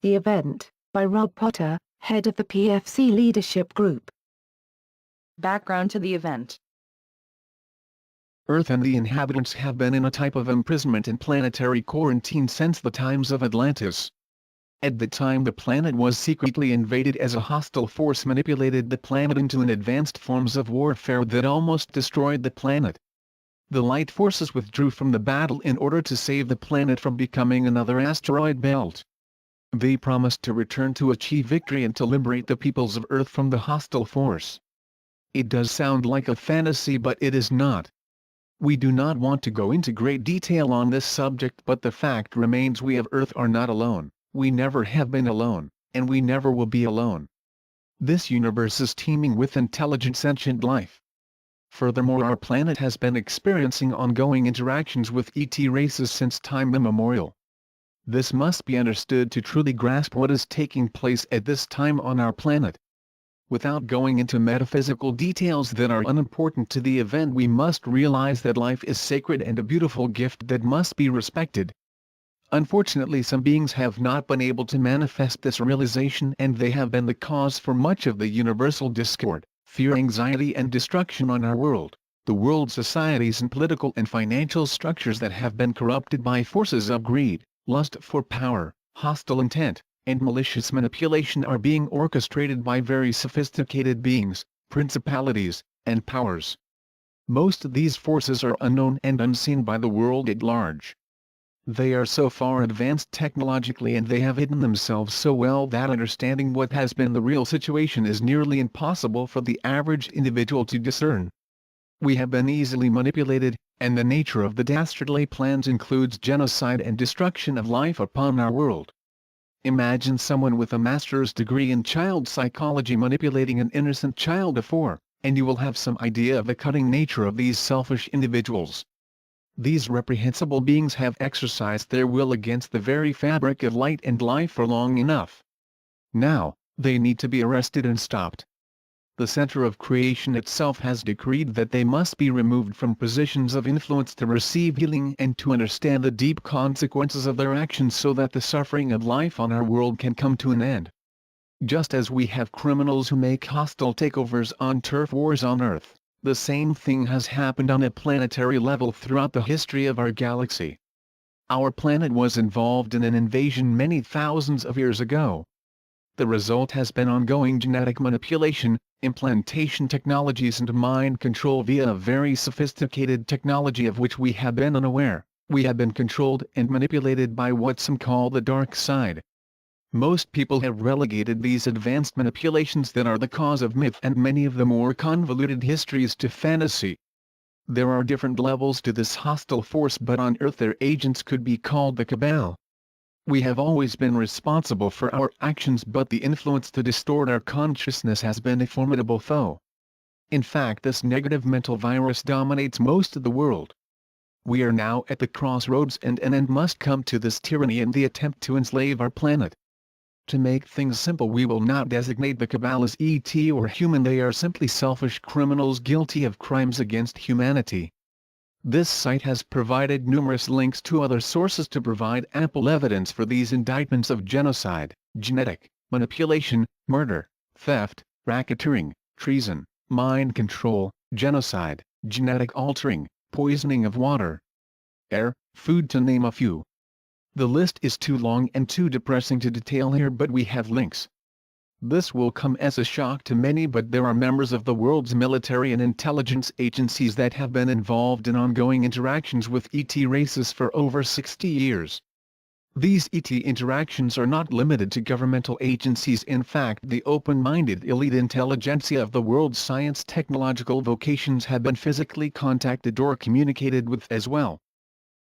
The Event, by Rob Potter, head of the PFC Leadership Group. Background to the event. Earth and the inhabitants have been in a type of imprisonment and planetary quarantine since the times of Atlantis. At the time the planet was secretly invaded as a hostile force manipulated the planet into an advanced forms of warfare that almost destroyed the planet. The light forces withdrew from the battle in order to save the planet from becoming another asteroid belt. They promised to return to achieve victory and to liberate the peoples of Earth from the hostile force. It does sound like a fantasy, but it is not. We do not want to go into great detail on this subject, but the fact remains we of Earth are not alone, we never have been alone, and we never will be alone. This universe is teeming with intelligent sentient life. Furthermore, our planet has been experiencing ongoing interactions with ET races since time immemorial. This must be understood to truly grasp what is taking place at this time on our planet. Without going into metaphysical details that are unimportant to the event, we must realize that life is sacred and a beautiful gift that must be respected. Unfortunately, some beings have not been able to manifest this realization, and they have been the cause for much of the universal discord, fear, anxiety and destruction on our world, the world societies and political and financial structures that have been corrupted by forces of greed, lust for power, hostile intent, and malicious manipulation are being orchestrated by very sophisticated beings, principalities, and powers. Most of these forces are unknown and unseen by the world at large. They are so far advanced technologically and they have hidden themselves so well that understanding what has been the real situation is nearly impossible for the average individual to discern. We have been easily manipulated, and the nature of the dastardly plans includes genocide and destruction of life upon our world. Imagine someone with a master's degree in child psychology manipulating an innocent child of 4, and you will have some idea of the cutting nature of these selfish individuals. These reprehensible beings have exercised their will against the very fabric of light and life for long enough. Now, they need to be arrested and stopped. The center of creation itself has decreed that they must be removed from positions of influence to receive healing and to understand the deep consequences of their actions so that the suffering of life on our world can come to an end. Just as we have criminals who make hostile takeovers on turf wars on Earth, the same thing has happened on a planetary level throughout the history of our galaxy. Our planet was involved in an invasion many thousands of years ago. The result has been ongoing genetic manipulation, implantation technologies and mind control via a very sophisticated technology of which we have been unaware. We have been controlled and manipulated by what some call the dark side. Most people have relegated these advanced manipulations that are the cause of myth and many of the more convoluted histories to fantasy. There are different levels to this hostile force, but on Earth their agents could be called the Cabal. We have always been responsible for our actions, but the influence to distort our consciousness has been a formidable foe. In fact, this negative mental virus dominates most of the world. We are now at the crossroads, and an end must come to this tyranny and the attempt to enslave our planet. To make things simple, we will not designate the Cabal as ET or human. They are simply selfish criminals guilty of crimes against humanity. This site has provided numerous links to other sources to provide ample evidence for these indictments of genocide, genetic manipulation, murder, theft, racketeering, treason, mind control, genocide, genetic altering, poisoning of water, air, food, to name a few. The list is too long and too depressing to detail here, but we have links. This will come as a shock to many, but there are members of the world's military and intelligence agencies that have been involved in ongoing interactions with ET races for over 60 years. These ET interactions are not limited to governmental agencies. In fact, the open-minded elite intelligentsia of the world's science technological vocations have been physically contacted or communicated with as well.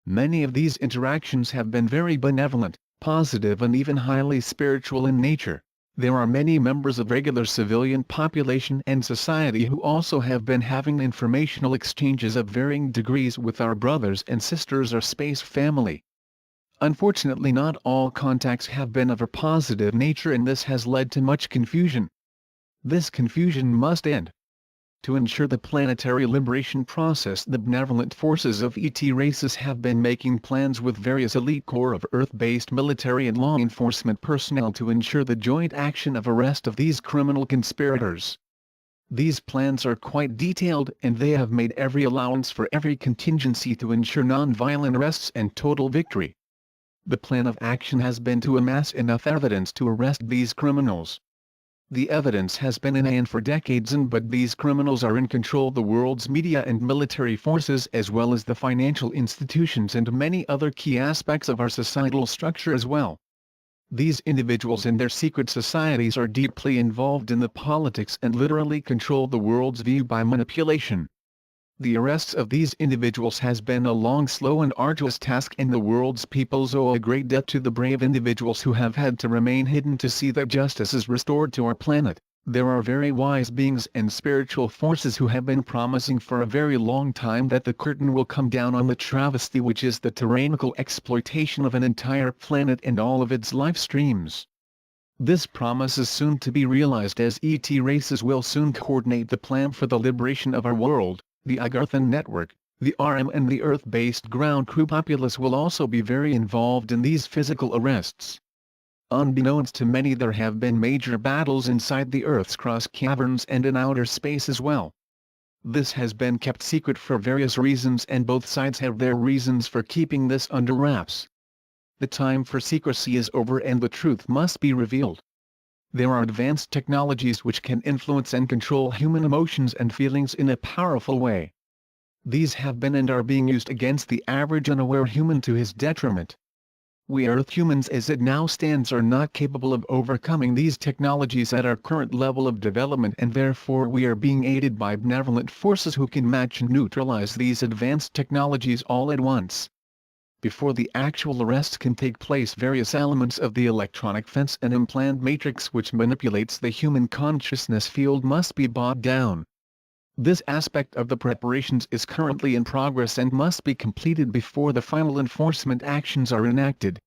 Many of these interactions have been very benevolent, positive and even highly spiritual in nature. There are many members of regular civilian population and society who also have been having informational exchanges of varying degrees with our brothers and sisters, our space family. Unfortunately, not all contacts have been of a positive nature, and this has led to much confusion. This confusion must end. To ensure the planetary liberation process, the benevolent forces of ET races have been making plans with various elite corps of Earth-based military and law enforcement personnel to ensure the joint action of arrest of these criminal conspirators. These plans are quite detailed, and they have made every allowance for every contingency to ensure non-violent arrests and total victory. The plan of action has been to amass enough evidence to arrest these criminals. The evidence has been in hand for decades, but these criminals are in control of the world's media and military forces, as well as the financial institutions and many other key aspects of our societal structure as well. These individuals and their secret societies are deeply involved in the politics and literally control the world's view by manipulation. The arrests of these individuals has been a long, slow and arduous task, and the world's peoples owe a great debt to the brave individuals who have had to remain hidden to see that justice is restored to our planet. There are very wise beings and spiritual forces who have been promising for a very long time that the curtain will come down on the travesty which is the tyrannical exploitation of an entire planet and all of its life streams. This promise is soon to be realized, as ET races will soon coordinate the plan for the liberation of our world. The Agarthan network, the RM and the Earth-based ground crew populace will also be very involved in these physical arrests. Unbeknownst to many, there have been major battles inside the Earth's cross caverns and in outer space as well. This has been kept secret for various reasons, and both sides have their reasons for keeping this under wraps. The time for secrecy is over, and the truth must be revealed. There are advanced technologies which can influence and control human emotions and feelings in a powerful way. These have been and are being used against the average unaware human to his detriment. We Earth humans as it now stands are not capable of overcoming these technologies at our current level of development, and therefore we are being aided by benevolent forces who can match and neutralize these advanced technologies all at once. Before the actual arrest can take place, various elements of the electronic fence and implant matrix which manipulates the human consciousness field must be brought down. This aspect of the preparations is currently in progress and must be completed before the final enforcement actions are enacted.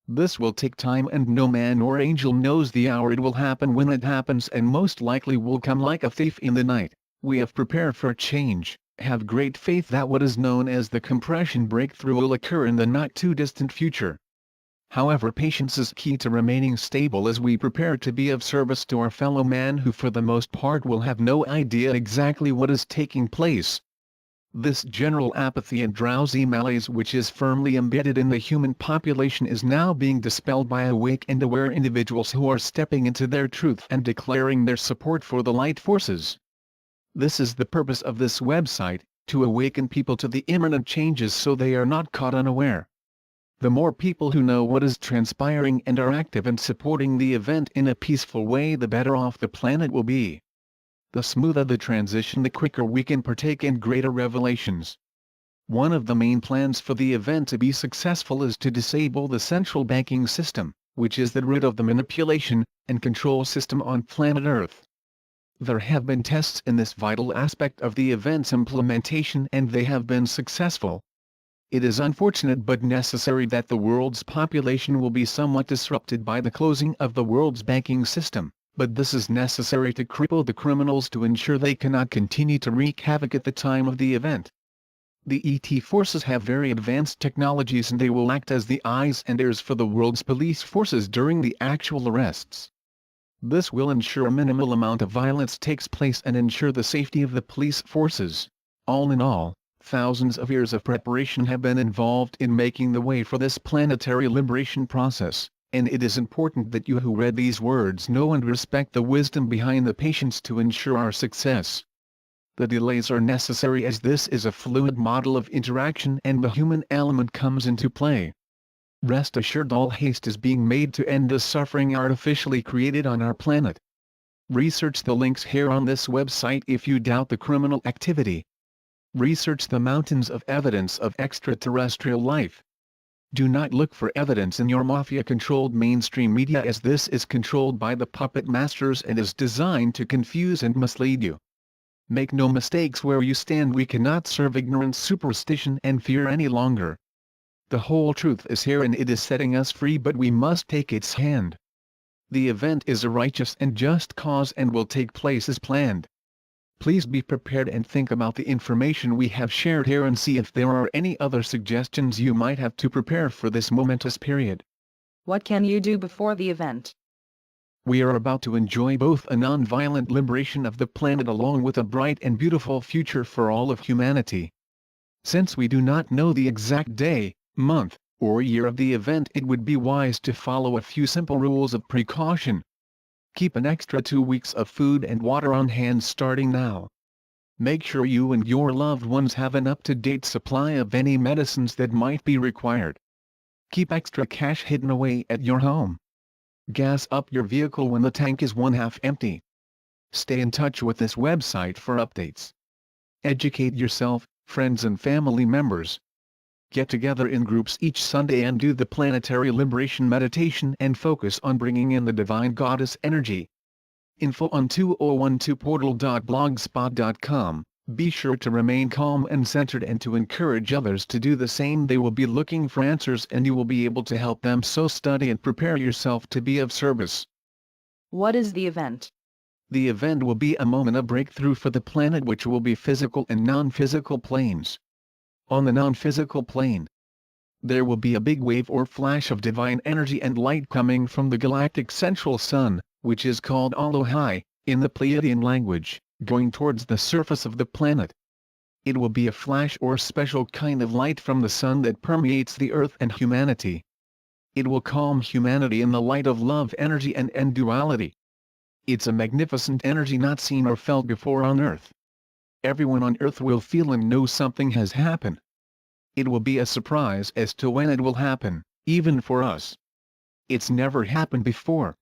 This will take time, and no man or angel knows the hour it will happen when it happens, and most likely will come like a thief in the night. We have prepared for change, have great faith that what is known as the compression breakthrough will occur in the not-too-distant future. However, patience is key to remaining stable as we prepare to be of service to our fellow man, who for the most part will have no idea exactly what is taking place. This general apathy and drowsy malaise which is firmly embedded in the human population is now being dispelled by awake and aware individuals who are stepping into their truth and declaring their support for the light forces. This is the purpose of this website, to awaken people to the imminent changes so they are not caught unaware. The more people who know what is transpiring and are active in supporting the event in a peaceful way, the better off the planet will be. The smoother the transition, the quicker we can partake in greater revelations. One of the main plans for the event to be successful is to disable the central banking system, which is the root of the manipulation and control system on planet Earth. There have been tests in this vital aspect of the event's implementation, and they have been successful. It is unfortunate but necessary that the world's population will be somewhat disrupted by the closing of the world's banking system, but this is necessary to cripple the criminals to ensure they cannot continue to wreak havoc at the time of the event. The ET forces have very advanced technologies, and they will act as the eyes and ears for the world's police forces during the actual arrests. This will ensure a minimal amount of violence takes place and ensure the safety of the police forces. All in all, thousands of years of preparation have been involved in making the way for this planetary liberation process, and it is important that you who read these words know and respect the wisdom behind the patience to ensure our success. The delays are necessary as this is a fluid model of interaction and the human element comes into play. Rest assured, all haste is being made to end the suffering artificially created on our planet. Research the links here on this website if you doubt the criminal activity. Research the mountains of evidence of extraterrestrial life. Do not look for evidence in your mafia-controlled mainstream media, as this is controlled by the puppet masters and is designed to confuse and mislead you. Make no mistakes where you stand. We cannot serve ignorance, superstition and fear any longer. The whole truth is here and it is setting us free, but we must take its hand. The event is a righteous and just cause and will take place as planned. Please be prepared and think about the information we have shared here and see if there are any other suggestions you might have to prepare for this momentous period. What can you do before the event? We are about to enjoy both a non-violent liberation of the planet along with a bright and beautiful future for all of humanity. Since we do not know the exact day, month, or year of the event, it would be wise to follow a few simple rules of precaution. Keep an extra 2 weeks of food and water on hand starting now. Make sure you and your loved ones have an up-to-date supply of any medicines that might be required. Keep extra cash hidden away at your home. Gas up your vehicle when the tank is one-half empty. Stay in touch with this website for updates. Educate yourself, friends and family members. Get together in groups each Sunday and do the planetary liberation meditation and focus on bringing in the divine goddess energy. Info on 2012portal.blogspot.com. Be sure to remain calm and centered and to encourage others to do the same. They will be looking for answers and you will be able to help them, so study and prepare yourself to be of service. What is the event? The event will be a moment of breakthrough for the planet, which will be physical and non-physical planes. On the non-physical plane, there will be a big wave or flash of divine energy and light coming from the galactic central sun, which is called Elohai, in the Pleiadian language, going towards the surface of the planet. It will be a flash or special kind of light from the sun that permeates the earth and humanity. It will calm humanity in the light of love, energy and duality. It's a magnificent energy not seen or felt before on earth. Everyone on earth will feel and know something has happened. It will be a surprise as to when it will happen, even for us. It's never happened before.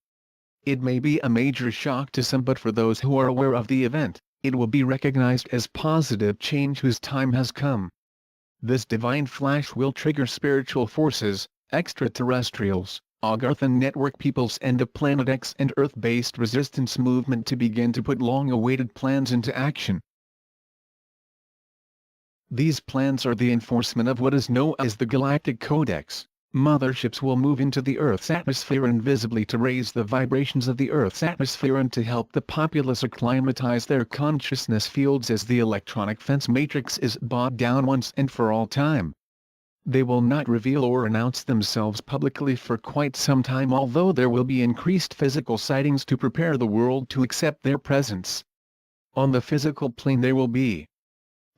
It may be a major shock to some, but for those who are aware of the event, it will be recognized as positive change whose time has come. This divine flash will trigger spiritual forces, extraterrestrials, Agarthan network peoples and the Planet X and Earth-based resistance movement to begin to put long-awaited plans into action. These plans are the enforcement of what is known as the Galactic Codex. Motherships will move into the Earth's atmosphere invisibly to raise the vibrations of the Earth's atmosphere and to help the populace acclimatize their consciousness fields as the electronic fence matrix is brought down once and for all time. They will not reveal or announce themselves publicly for quite some time, although there will be increased physical sightings to prepare the world to accept their presence. On the physical plane there will be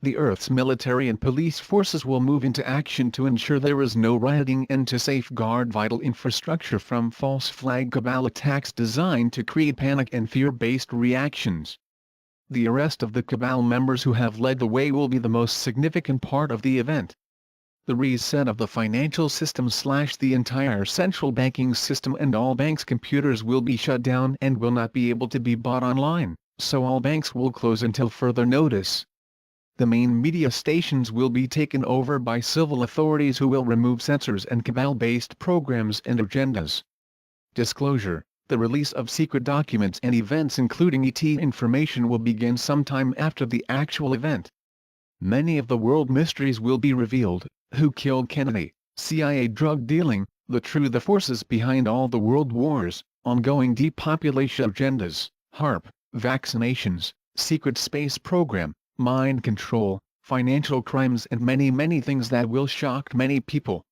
the Earth's military and police forces will move into action to ensure there is no rioting and to safeguard vital infrastructure from false flag cabal attacks designed to create panic and fear-based reactions. The arrest of the cabal members who have led the way will be the most significant part of the event. The reset of the financial system / the entire central banking system and all banks' computers will be shut down and will not be able to be bought online, so all banks will close until further notice. The main media stations will be taken over by civil authorities who will remove censors and cabal-based programs and agendas. Disclosure: the release of secret documents and events including ET information will begin sometime after the actual event. Many of the world mysteries will be revealed: who killed Kennedy, CIA drug dealing, the forces behind all the world wars, ongoing depopulation agendas, HARP, vaccinations, secret space program, mind control, financial crimes and many things that will shock many people.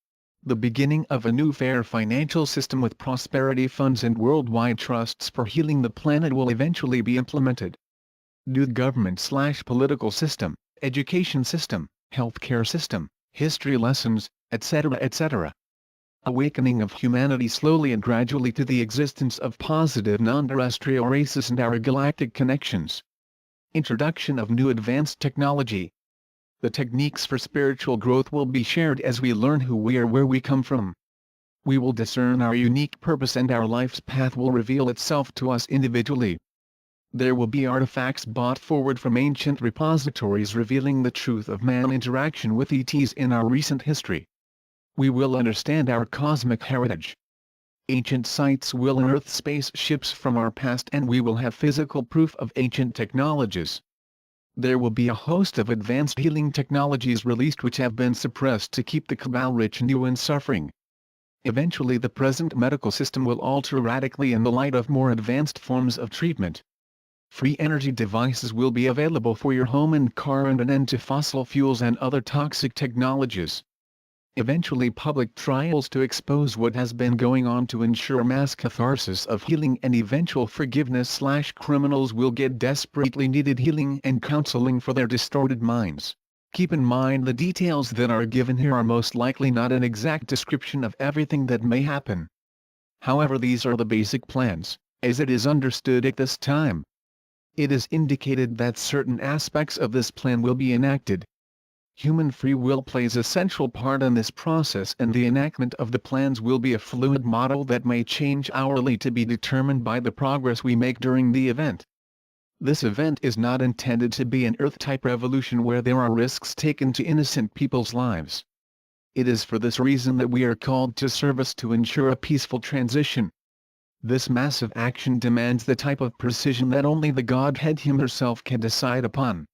The beginning of a new fair financial system with prosperity funds and worldwide trusts for healing the planet will eventually be implemented. New government / political system, education system, healthcare system, history lessons, etc. etc. Awakening of humanity slowly and gradually to the existence of positive non-terrestrial races and our galactic connections. Introduction of new advanced technology. The techniques for spiritual growth will be shared as we learn who we are, where we come from. We will discern our unique purpose and our life's path will reveal itself to us individually. There will be artifacts brought forward from ancient repositories revealing the truth of man interaction with ETs in our recent history. We will understand our cosmic heritage. Ancient sites will unearth spaceships from our past and we will have physical proof of ancient technologies. There will be a host of advanced healing technologies released which have been suppressed to keep the cabal rich, new and suffering. Eventually the present medical system will alter radically in the light of more advanced forms of treatment. Free energy devices will be available for your home and car, and an end to fossil fuels and other toxic technologies. Eventually, public trials to expose what has been going on to ensure mass catharsis of healing and eventual forgiveness. Criminals will get desperately needed healing and counseling for their distorted minds. Keep in mind, the details that are given here are most likely not an exact description of everything that may happen. However, these are the basic plans, as it is understood at this time. It is indicated that certain aspects of this plan will be enacted. Human free will plays a central part in this process, and the enactment of the plans will be a fluid model that may change hourly to be determined by the progress we make during the event. This event is not intended to be an Earth-type revolution where there are risks taken to innocent people's lives. It is for this reason that we are called to service to ensure a peaceful transition. This massive action demands the type of precision that only the Godhead herself can decide upon.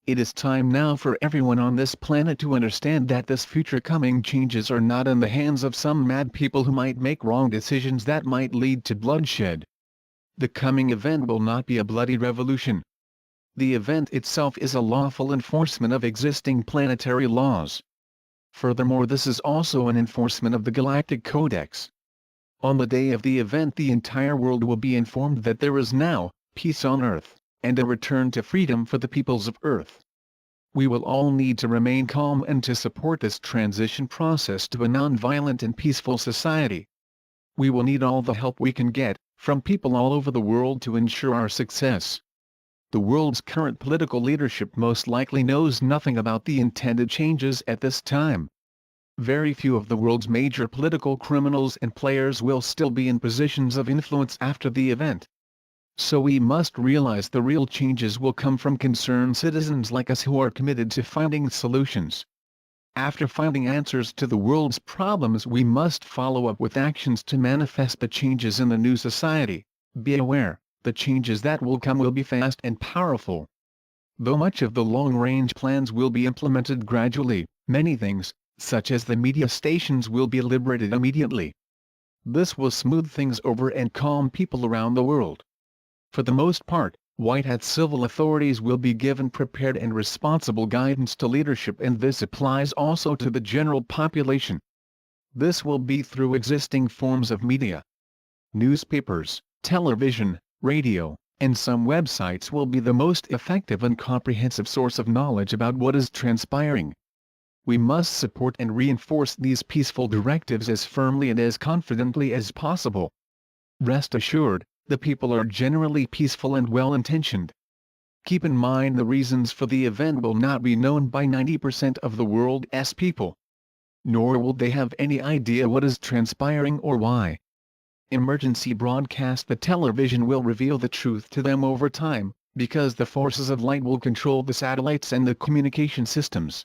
It is time now for everyone on this planet to understand that this future coming changes are not in the hands of some mad people who might make wrong decisions that might lead to bloodshed. The coming event will not be a bloody revolution. The event itself is a lawful enforcement of existing planetary laws. Furthermore, this is also an enforcement of the Galactic Codex. On the day of the event, the entire world will be informed that there is now peace on Earth, and a return to freedom for the peoples of Earth. We will all need to remain calm and to support this transition process to a non-violent and peaceful society. We will need all the help we can get from people all over the world to ensure our success. The world's current political leadership most likely knows nothing about the intended changes at this time. Very few of the world's major political criminals and players will still be in positions of influence after the event. So we must realize the real changes will come from concerned citizens like us who are committed to finding solutions. After finding answers to the world's problems, we must follow up with actions to manifest the changes in the new society. Be aware, the changes that will come will be fast and powerful. Though much of the long-range plans will be implemented gradually, many things, such as the media stations, will be liberated immediately. This will smooth things over and calm people around the world. For the most part, white-hat civil authorities will be given prepared and responsible guidance to leadership, and this applies also to the general population. This will be through existing forms of media. Newspapers, television, radio, and some websites will be the most effective and comprehensive source of knowledge about what is transpiring. We must support and reinforce these peaceful directives as firmly and as confidently as possible. Rest assured, the people are generally peaceful and well-intentioned. Keep in mind, the reasons for the event will not be known by 90% of the world's people. Nor will they have any idea what is transpiring or why. Emergency broadcast the television will reveal the truth to them over time, because the forces of light will control the satellites and the communication systems.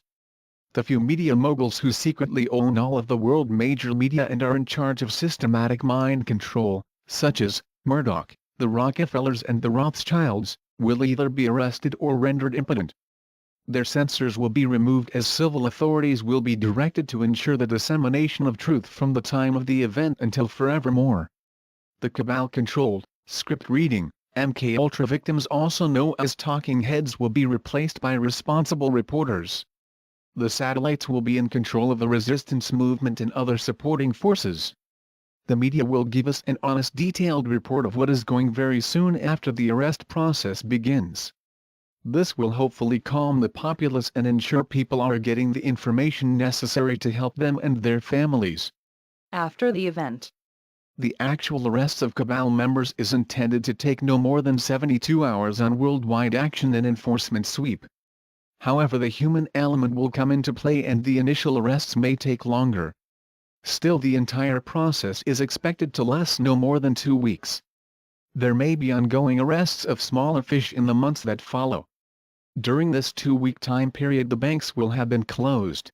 The few media moguls who secretly own all of the world major media and are in charge of systematic mind control, such as Murdoch, the Rockefellers and the Rothschilds, will either be arrested or rendered impotent. Their censors will be removed, as civil authorities will be directed to ensure the dissemination of truth from the time of the event until forevermore. The cabal-controlled, script-reading, MK Ultra victims, also known as talking heads, will be replaced by responsible reporters. The satellites will be in control of the resistance movement and other supporting forces. The media will give us an honest, detailed report of what is going very soon after the arrest process begins. This will hopefully calm the populace and ensure people are getting the information necessary to help them and their families. After the event, the actual arrests of cabal members is intended to take no more than 72 hours on worldwide action and enforcement sweep. However, the human element will come into play and the initial arrests may take longer. Still, the entire process is expected to last no more than 2 weeks. There may be ongoing arrests of smaller fish in the months that follow. During this 2-week time period, the banks will have been closed.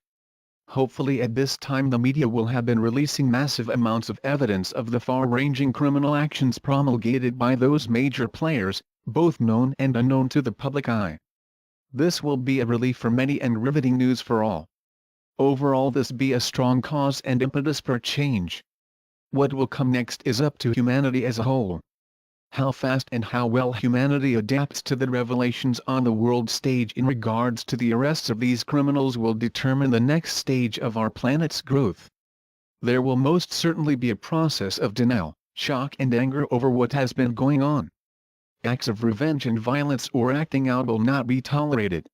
Hopefully at this time the media will have been releasing massive amounts of evidence of the far-ranging criminal actions promulgated by those major players, both known and unknown to the public eye. This will be a relief for many and riveting news for all. Overall, this be a strong cause and impetus for change. What will come next is up to humanity as a whole. How fast and how well humanity adapts to the revelations on the world stage in regards to the arrests of these criminals will determine the next stage of our planet's growth. There will most certainly be a process of denial, shock and anger over what has been going on. Acts of revenge and violence or acting out will not be tolerated.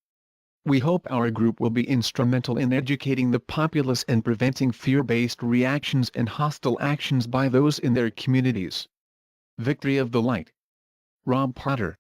We hope our group will be instrumental in educating the populace and preventing fear-based reactions and hostile actions by those in their communities. Victory of the Light. Rob Potter.